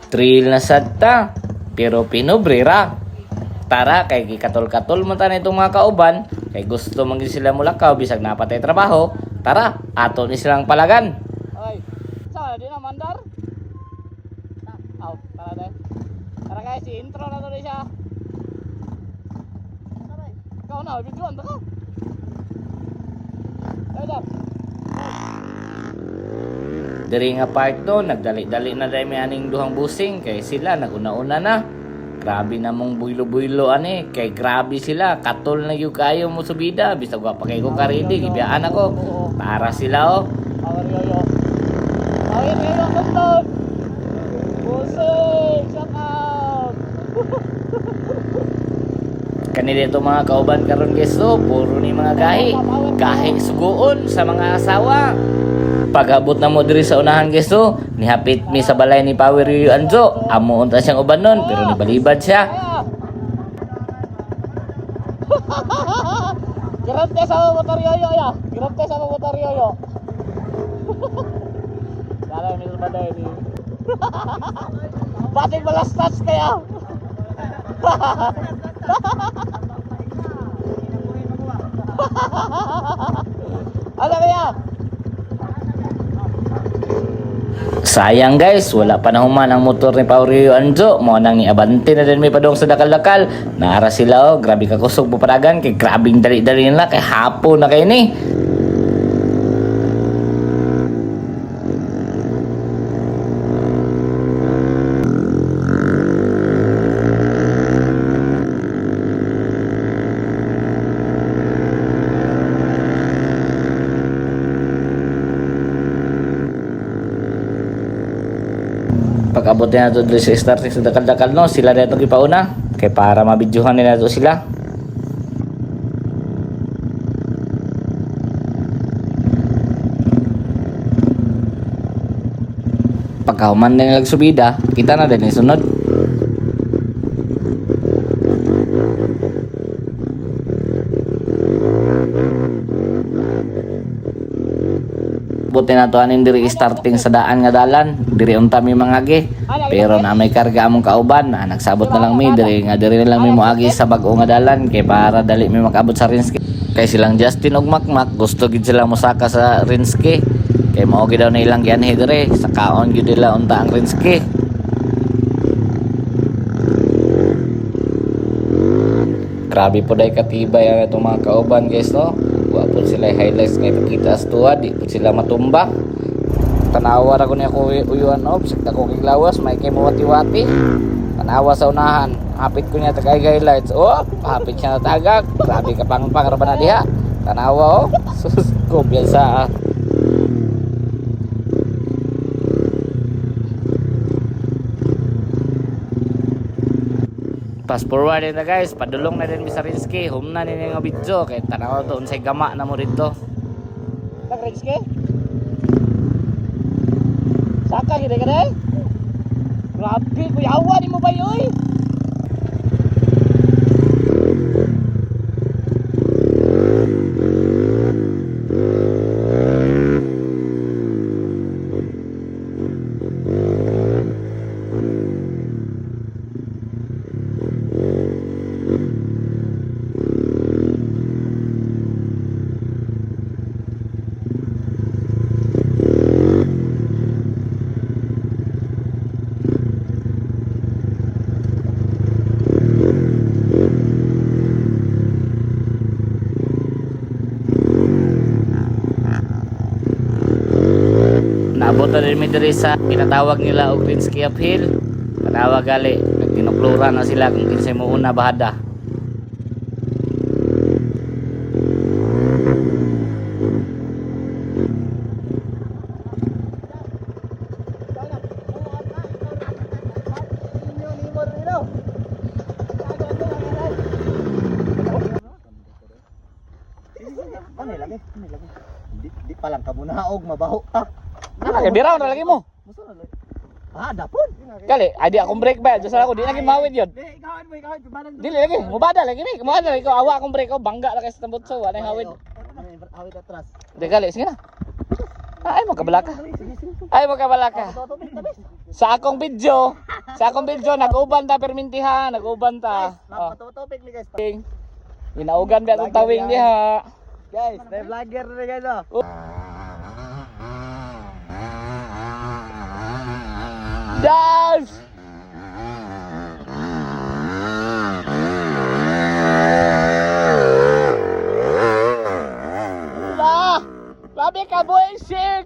Trail na sad ta, pero pinobrera. Tara, kay gikatol-katol mo ta na itong mga kauban, kay gusto man gid sila mulakaw bisag napatay trabaho. Tara, ato ni silang palagan. Ay, sa di na mandar. Aw, tara dai. Tara guys, si intro na to di siya. Ikaw na, videoan ba ka? Ay, dar. Diri nga part do, nagdali-dali na dai may aning duhang busing kay sila naguna-una na. Grabe namong buylo-buylo ani, kay grabe sila, katol na yung kayo mo subida, bisag wa pa kay ko karidi, gibiyaan ako. Para sila oh. Power yoyo. Power yoyo konton. Busing, shout out. Kanila ito mga kauban karon guys oh, puro ni mga gahi sugoon sa mga asawa. Pag-abot na mo diri sa unahan guys oh, nihapit mi sa balay ni Power Yoyo Anjo. Amo unta siyang uban nun, pero nibalibad siya. Girante sa motor yoyo ya. Girante sa motor yoyo. Dala mi sa balay ni. Batik balastas kaya. Ano kaya? Sayang guys, wala pa na human ang motor ni Power Yoyo Anjo. Mo nang niabante na din may padong sa dakal-dakal. Naara sila oh, grabe ka kusog puparagan kay grabing dali-dali nila kay hapon na kay ni. Pag-abot na ito sa starting sa dakal-dakal no, sila na itong ipauna kay para mabidyohan nila ito sila. Pagkahuman na nilang subida, kita na din yung sunod. Buti na to anin diri starting sa daan nga dalan, diri unta mi mangagi. Pero na may karga among kauban, na nagsabot na lang mi diri na lang mi moagi sa bag-o nga dalan kay para dali mi makabot sa Rinski. Kay silang Justin ug Makmak gusto gid sila mosaka sa Rinski. Kay mao gid daw na ilang gianhi diri, sa kaon gyud nila unta ang Rinski. Grabe po dahil katibay ang itong mga kauban guys no. Wapon sila highlights nga ipakita sa tuwa, di po sila matumba. Tanawa ra ko niya ko uyuan of, sakta ko kiglawas, may kay mawati-wati. Tanawa sa unahan, hapit ko niya tagay highlights. Oh, hapit siya na tagak. Grabe ka pang ra ba na diha. Tanawa oh, sus ko biasa. Fast forward na guys, padulong na din mi sa Rinski, hum na din nga video kay tanaw to unsay gama na mo dito. Tag Rinski? Saka gid ka dai? Grabe, kuyawa ni mo ba yoy? Naabot na din mi diri sa kinatawag nila og Rinski Uphill. Patawag gali, nagtinuklura na sila kung kinsay mo una bahada. Di pa lang kabunaog mabaho ka. Kay biraw na lagi mo. Ah, dapon. Gali, adi akong break ba? Diyan ako, di lagi mawid yun. Ikaw, Dili lagi, mubada lagi mi. Mubada lagi ko awa akong break ko, bangga la kay sa tambutso, wala hawid. Hawid atras. Di gali, sige na. Ay mo kabalaka. Ay mo kabalaka. Sa akong video, Sa akong video, nag-uban ta permintiha, nag-uban ta. Oh. Topic ni guys. Inaugan ba itong tawing diha. Guys, may vlogger na guys oh. Dance! Wala! Labi ka boy, shit!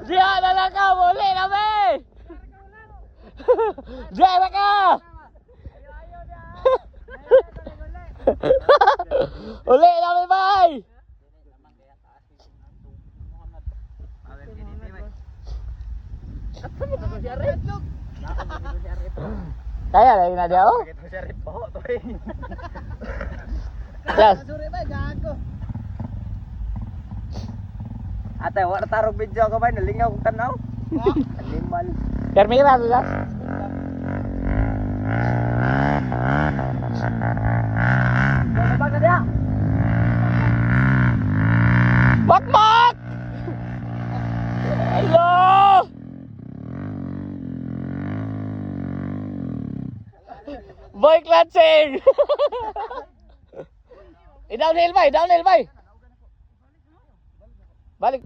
Diya na lang ka, muli na be! Diya na ka! Uli na be, bay! Kaya lagi na dia oh. Kita siya rin po to eh. Yes. Suri ba gago. Ate, wala tarong video ko ba nalingaw kong tanaw? Limal. Permira sudah. Ano ba ka dia? Mak mak. Hello. Boy clutching. Downhill bay, downhill bay. Balik.